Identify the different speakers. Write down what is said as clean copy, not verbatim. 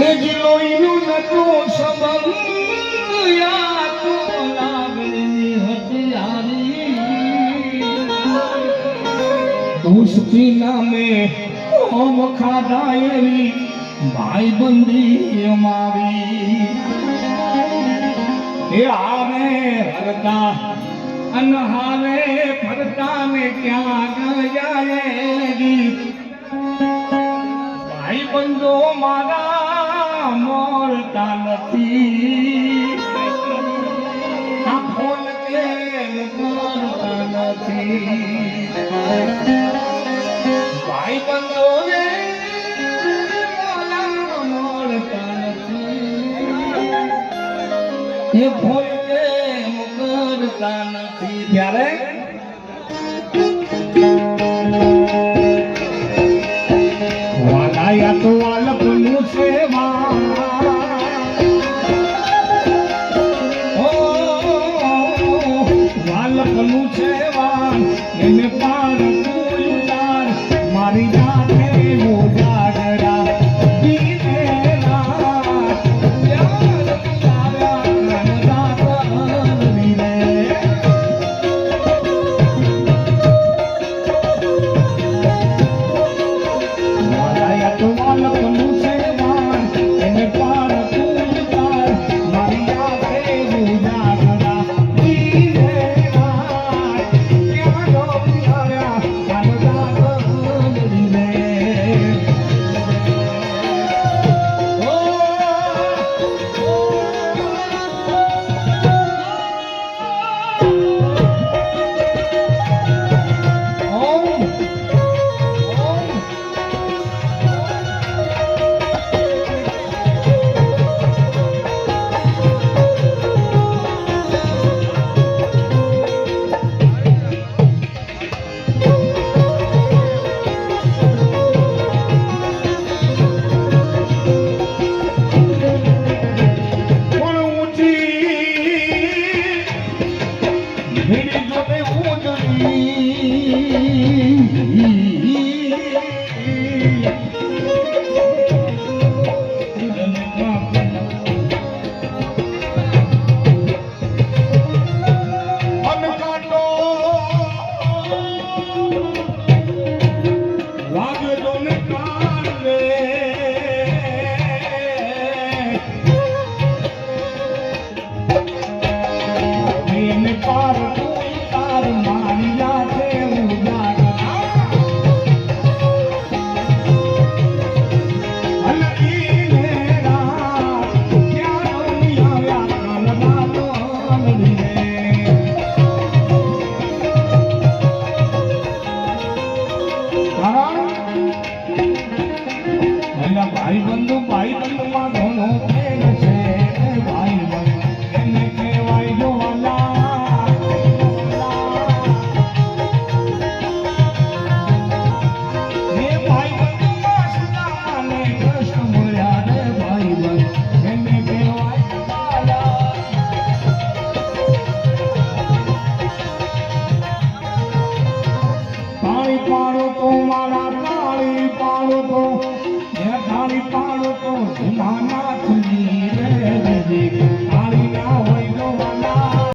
Speaker 1: લોહીનું નતો સંબંધ યા તો લાગણી હથિયારી દોસ્તી નામે ઓમ ખાધા એવી ભાઈ બંધી અમારી એ આવે હરતા અન હાવે ફરતા ને ક્યાં ગયા ભાઈ બંધો મારા મળતા નથી આ ફોન કે કરતા નથી ભાઈ બંધો ને મળતા નથી એ ફોન કે કરતા નથી ત્યારે વાલાયા તો વાલપનું સેવા વાલપનું સેવા એને પાર ઉતાર મારી જાતે ઉજાગરા ભાઈ બંધુ